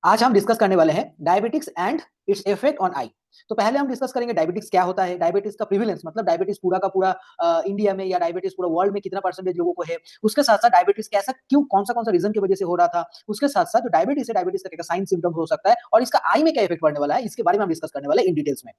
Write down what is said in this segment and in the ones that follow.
आज हम डिस्कस करने वाले हैं diabetics and its effect on I. तो पहले हम डिस्कस करेंगे डायबिटिक्स क्या होता है, डायबिटिक्स का प्रिविलेंस मतलब डायबिटिक्स पूरा का पूरा इंडिया में या डायबिटिक्स पूरा वर्ल्ड में कितना परसेंटेज लोगों को है। उसके साथ साथ डायबिटिक्स कैसा क्यों कौन सा रीजन की वजह से हो रहा था। उसके साथ साथ जो डायबिटिस है डायबिटिस का क्या साइन सिम्टम्स हो सकता है और इसका आई में क्या इफेक्ट पड़ने वाला है, इसके बारे में हम डिस्कस करने वाले हैं इन डिटेल्स में।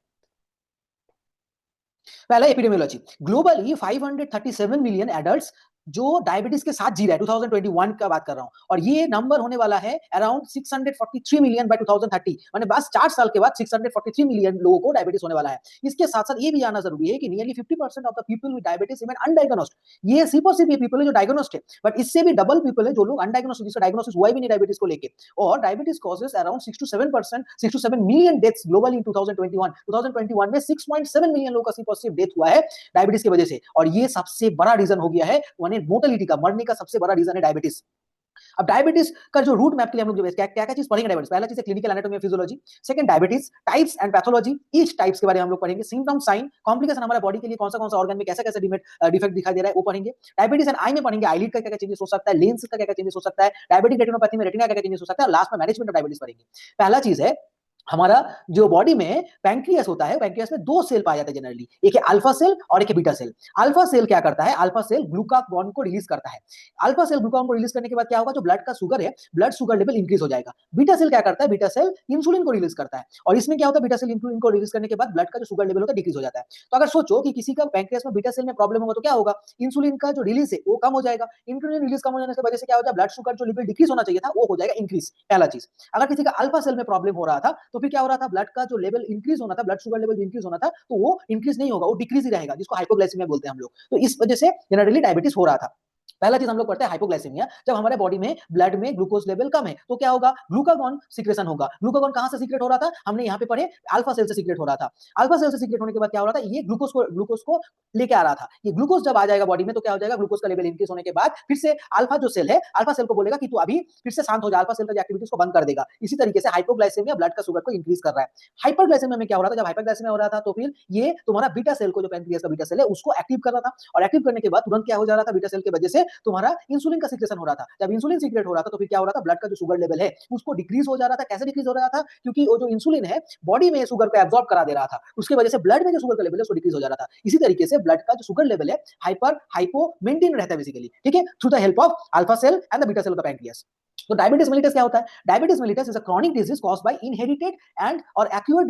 पहला एपिडेमियोलॉजी, ग्लोबली 537 मिलियन एडल्ट्स जो डायबिटीज के साथ जी रहा है, 2021 का बात कर रहा हूं, और ये नंबर होने वाला है अराउंड 643 मिलियन बाय 2030, माने बस 4 साल के बाद 643 मिलियन लोगों को डायबिटीज होने वाला है। इसके साथ साथ ये भी जानना जरूरी है कि nearly 50% of the people with diabetes remain undiagnosed. ये सिर्फ और सिर्फ ये पीपल है जो डायग्नोस्ड है, बट इससे भी डबल पीपल है जो लोग अनडायग्नोस्ड, जिसका डायग्नोसिस हुआ भी नहीं डायबिटीज को लेके। और diabetes causes around 6 to 7 million deaths globally इन 2021 में 6.7 मिलियन लोगों का सिर्फ और सिर्फ डेथ हुआ है डायबिटीज की वजह से, और ये सबसे बड़ा रीजन हो गया है मोर्टेलिटी का, मरने का सबसे बड़ा रीजन है डायबिटीज। अब डायबिटीज का जो रूट मैप के लिए हम लोग जो क्या क्या चीज पढ़ेंगे डायबिटीज, पहला चीज है clinical anatomy and physiology, second diabetes types and pathology, each types के बारे में हम लोग पढ़ेंगे, सिम्टम साइन कॉम्प्लिकेशन, हमारे बॉडी के लिए कौन सा ऑर्गन में कैसा कैसा डिफेक्ट दिखाई दे रहा है वो पढ़ेंगे। डायबिटीज एंड आई में पढ़ेंगे आईलिड का क्या क्या चेंजेस हो सकता है, लेंस का क्या क्या चेंजेस हो सकता है, डायबिटिक रेटिनोपैथी में रेटिना का क्या चेंजेस हो सकता है, और लास्ट में मैनेजमेंट ऑफ डायबिटीज पढ़ेंगे। पहला चीज है हमारा जो बॉडी में पैंक्रियास होता है, पैंक्रियास में दो सेल पाए जाते हैं जनरली, एक है अल्फा सेल और एक है बीटा सेल। अल्फा सेल क्या करता है, अल्फा सेल ग्लूकागॉन को रिलीज करता है। अल्फा सेल ग्लूकागॉन को रिलीज करने के बाद क्या होगा, जो ब्लड का शुगर है, ब्लड शुगर लेवल इंक्रीज हो जाएगा। बीटा सेल क्या करता है, बीटा सेल इंसुलिन को रिलीज करता है, और इसमें क्या होता है, बीटा सेल इंसुलिन को रिलीज करने के बाद ब्लड का जो शुगर लेवल होता है डिक्रीज हो जाता है। तो अगर सोचो कि किसी का पैंक्रियास में बीटा सेल में प्रॉब्लम होगा तो क्या होगा, इंसुलिन का जो रिलीज है वो कम हो जाएगा, इंसुलिन रिलीज कम हो जाने की वजह से क्या हो जाएगा, ब्लड शुगर जो लेवल डिक्रीज होना चाहिए था वो हो जाएगा इंक्रीज। पहला चीज। अगर किसी का अल्फा सेल में प्रॉब्लम हो रहा था तो फिर क्या हो रहा था, ब्लड का जो लेवल इंक्रीज होना था, ब्लड शुगर लेवल इंक्रीज होना था, तो वो इंक्रीज नहीं होगा, वो डिक्रीज ही रहेगा, जिसको हाइपोग्लाइसेमिया बोलते हैं हम लोग। तो इस वजह से जनरली डायबिटीज हो रहा था। पहला चीज हम लोग पढ़ते हैं हाइपोग्लाइसेमिया, जब हमारे बॉडी में ब्लड में ग्लूकोज लेवल कम है तो क्या होगा, ग्लूकागॉन सीक्रेशन होगा। ग्लूकागॉन कहां से सीक्रेट हो रहा था, हमने यहाँ पे पढ़े अल्फा सेल से सीक्रेट हो रहा था। अल्फा सेल से सीक्रेट होने के बाद क्या हो रहा था, ये ग्लूकोज को लेके आ रहा था। ये ग्लूकोज जब आ जाएगा बॉडी में तो क्या हो जाएगा, ग्लूकोज का लेवल इंक्रीज होने के बाद फिर से अल्फा जो सेल है, अल्फा सेल को बोलेगा कि तू अभी फिर से शांत हो जा, अल्फा सेल का एक्टिविटीज को बंद कर देगा। इसी तरीके से हाइपोग्लाइसेमिया ब्लड का शुगर को इंक्रीज कर रहा है। हाइपरग्लाइसेमिया में क्या हो रहा था, जब हाइपरग्लाइसेमिया हो रहा था तो फिर ये तुम्हारा बीटा सेल को, जो पैंक्रियास का बीटा सेल है उसको एक्टिव कर रहा था, और एक्टिव करने के बाद तुरंत क्या हो जा रहा था, बीटा सेल की वजह से तुम्हारा इंसुलिन का सीक्रेशन हो रहा था। जब इंसुलिन सीक्रेट हो रहा था तो फिर क्या हो रहा था, ब्लड का जो शुगर लेवल है उसको डिक्रीज हो जा रहा था। कैसे डिक्रीज हो रहा था, क्योंकि वो जो इंसुलिन है बॉडी में शुगर को एब्जॉर्ब करा दे रहा था, उसकी वजह से ब्लड में जो शुगर का लेवल है उसको डिक्रीज हो जा रहा था। इसी तरीके से ब्लड का जो शुगर लेवल है हाइपो मेंटेन रहता है बेसिकली, ठीक है, through the help of alpha cell and the beta cell of the pancreas. तो डायबिटीज मेलिटस क्या होता है, diabetes mellitus is a chronic disease caused by inherited and और एक्यूअर